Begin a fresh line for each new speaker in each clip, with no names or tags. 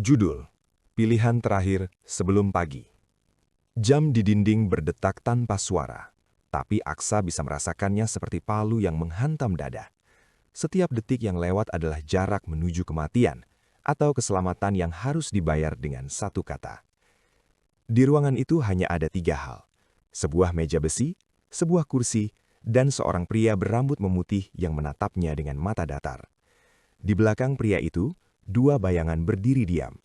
Judul, Pilihan Terakhir Sebelum Pagi. Jam di dinding berdetak tanpa suara, tapi Aksa bisa merasakannya seperti palu yang menghantam dada. Setiap detik yang lewat adalah jarak menuju kematian atau keselamatan yang harus dibayar dengan satu kata. Di ruangan itu hanya ada 3 hal. Sebuah meja besi, sebuah kursi, dan seorang pria berambut memutih yang menatapnya dengan mata datar. Di belakang pria itu, 2 bayangan berdiri diam.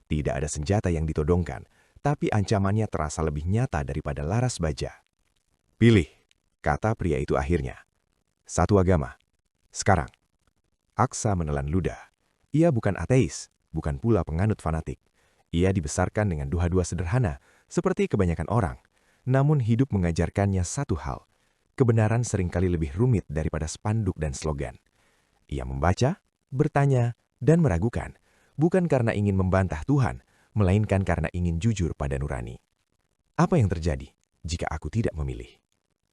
Tidak ada senjata yang ditodongkan, tapi ancamannya terasa lebih nyata daripada laras baja. "Pilih," kata pria itu akhirnya. "Satu agama. Sekarang." Aksa menelan ludah. Ia bukan ateis, bukan pula penganut fanatik. Ia dibesarkan dengan dua-dua sederhana, seperti kebanyakan orang. Namun hidup mengajarkannya satu hal. Kebenaran seringkali lebih rumit daripada spanduk dan slogan. Ia membaca, bertanya, dan meragukan, bukan karena ingin membantah Tuhan, melainkan karena ingin jujur pada nurani. "Apa yang terjadi jika aku tidak memilih?"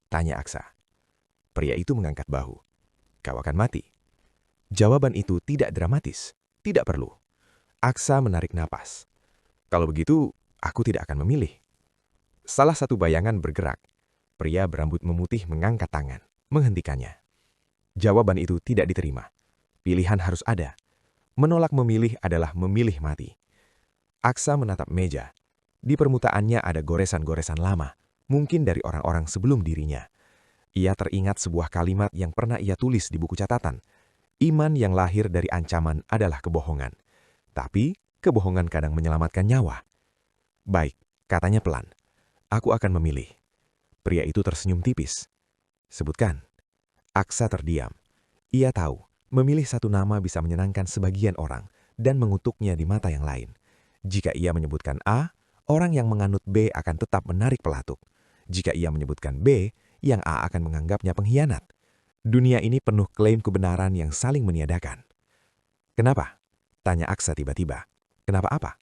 tanya Aksa. Pria itu mengangkat bahu. "Kau akan mati." Jawaban itu tidak dramatis, tidak perlu. Aksa menarik napas. "Kalau begitu, aku tidak akan memilih." Salah satu bayangan bergerak. Pria berambut memutih mengangkat tangan, menghentikannya. Jawaban itu tidak diterima. Pilihan harus ada. Menolak memilih adalah memilih mati. Aksa menatap meja. Di permutaannya ada goresan-goresan lama, mungkin dari orang-orang sebelum dirinya. Ia teringat sebuah kalimat yang pernah ia tulis di buku catatan. Iman yang lahir dari ancaman adalah kebohongan. Tapi, kebohongan kadang menyelamatkan nyawa. "Baik," katanya pelan. "Aku akan memilih." Pria itu tersenyum tipis. "Sebutkan." Aksa terdiam. Ia tahu, memilih satu nama bisa menyenangkan sebagian orang dan mengutuknya di mata yang lain. Jika ia menyebutkan A, orang yang menganut B akan tetap menarik pelatuk. Jika ia menyebutkan B, yang A akan menganggapnya pengkhianat. Dunia ini penuh klaim kebenaran yang saling meniadakan. "Kenapa?" tanya Aksa tiba-tiba. "Kenapa apa?"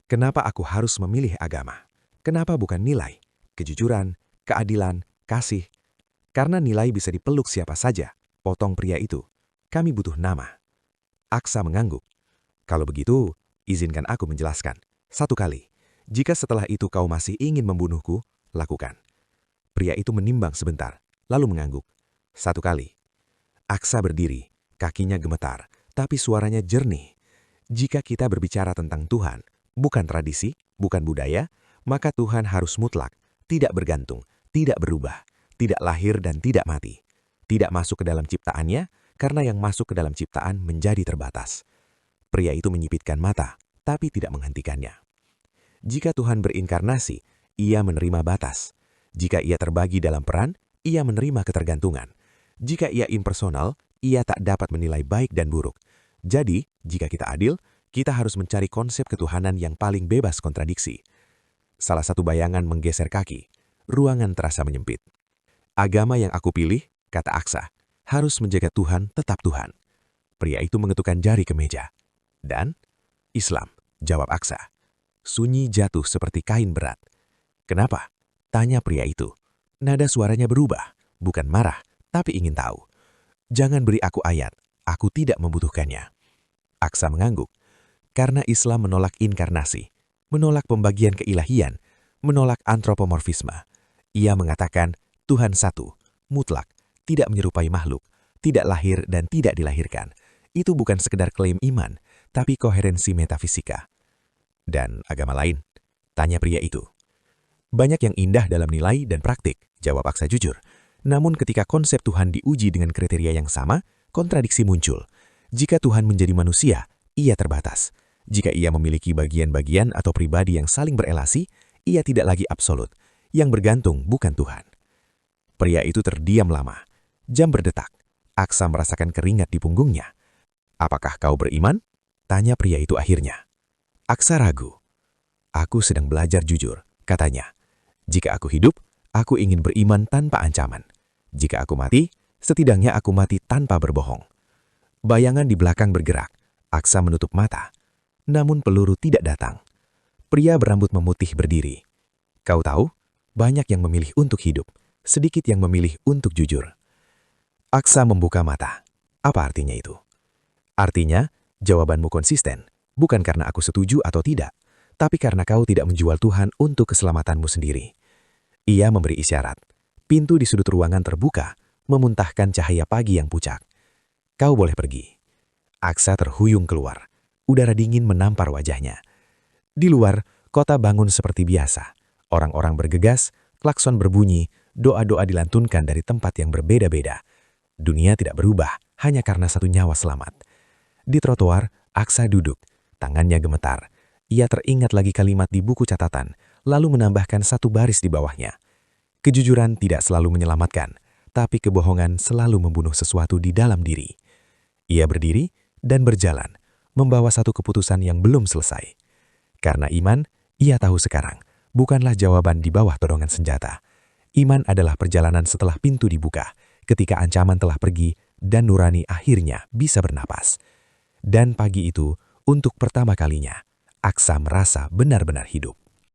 "Kenapa aku harus memilih agama? Kenapa bukan nilai, kejujuran, keadilan, kasih?" "Karena nilai bisa dipeluk siapa saja," potong pria itu. "Kami butuh nama." Aksa mengangguk. "Kalau begitu, izinkan aku menjelaskan. Satu kali. Jika setelah itu kau masih ingin membunuhku, lakukan." Pria itu menimbang sebentar, lalu mengangguk. "Satu kali." Aksa berdiri, kakinya gemetar, tapi suaranya jernih. Jika kita berbicara tentang Tuhan, bukan tradisi, bukan budaya, maka Tuhan harus mutlak, tidak bergantung, tidak berubah, tidak lahir dan tidak mati. Tidak masuk ke dalam ciptaannya, karena yang masuk ke dalam ciptaan menjadi terbatas. Pria itu menyipitkan mata, tapi tidak menghentikannya. Jika Tuhan berinkarnasi, ia menerima batas. Jika ia terbagi dalam peran, ia menerima ketergantungan. Jika ia impersonal, ia tak dapat menilai baik dan buruk. Jadi, jika kita adil, kita harus mencari konsep ketuhanan yang paling bebas kontradiksi. Salah satu bayangan menggeser kaki. Ruangan terasa menyempit. "Agama yang aku pilih," kata Aksa, "harus menjaga Tuhan tetap Tuhan." Pria itu mengetukkan jari ke meja. "Dan?" "Islam," jawab Aksa. Sunyi jatuh seperti kain berat. "Kenapa?" tanya pria itu. Nada suaranya berubah, bukan marah, tapi ingin tahu. "Jangan beri aku ayat, aku tidak membutuhkannya." Aksa mengangguk. Karena Islam menolak inkarnasi, menolak pembagian keilahian, menolak antropomorfisme. Ia mengatakan Tuhan satu, mutlak, tidak menyerupai makhluk, tidak lahir dan tidak dilahirkan. Itu bukan sekedar klaim iman, tapi koherensi metafisika. "Dan agama lain?" tanya pria itu. "Banyak yang indah dalam nilai dan praktik," jawab Aksa jujur. Namun ketika konsep Tuhan diuji dengan kriteria yang sama, kontradiksi muncul. Jika Tuhan menjadi manusia, ia terbatas. Jika ia memiliki bagian-bagian atau pribadi yang saling berelasi, ia tidak lagi absolut. Yang bergantung bukan Tuhan. Pria itu terdiam lama. Jam berdetak. Aksa merasakan keringat di punggungnya. "Apakah kau beriman?" tanya pria itu akhirnya. Aksa ragu. "Aku sedang belajar jujur," katanya. "Jika aku hidup, aku ingin beriman tanpa ancaman. Jika aku mati, setidaknya aku mati tanpa berbohong." Bayangan di belakang bergerak. Aksa menutup mata. Namun peluru tidak datang. Pria berambut memutih berdiri. "Kau tahu, banyak yang memilih untuk hidup, sedikit yang memilih untuk jujur." Aksa membuka mata. "Apa artinya itu?" "Artinya, jawabanmu konsisten.
Bukan karena aku setuju atau tidak, tapi karena kau tidak menjual Tuhan untuk keselamatanmu sendiri. Ia memberi isyarat. Pintu di sudut ruangan terbuka, memuntahkan cahaya pagi yang pucat. Kau boleh pergi. Aksa terhuyung keluar. Udara dingin menampar wajahnya. Di luar, kota bangun seperti biasa. Orang-orang bergegas, klakson berbunyi, doa-doa dilantunkan dari tempat yang berbeda-beda. Dunia tidak berubah hanya karena satu nyawa selamat. Di trotoar, Aksa duduk, tangannya gemetar. Ia teringat lagi kalimat di buku catatan, lalu menambahkan satu baris di bawahnya. Kejujuran tidak selalu menyelamatkan, tapi kebohongan selalu membunuh sesuatu di dalam diri. Ia berdiri dan berjalan, membawa satu keputusan yang belum selesai. Karena iman, ia tahu sekarang, bukanlah jawaban di bawah todongan senjata. Iman adalah perjalanan setelah pintu dibuka, ketika ancaman telah pergi dan nurani akhirnya bisa bernapas. Dan pagi itu, untuk pertama kalinya, Aksa merasa benar-benar hidup.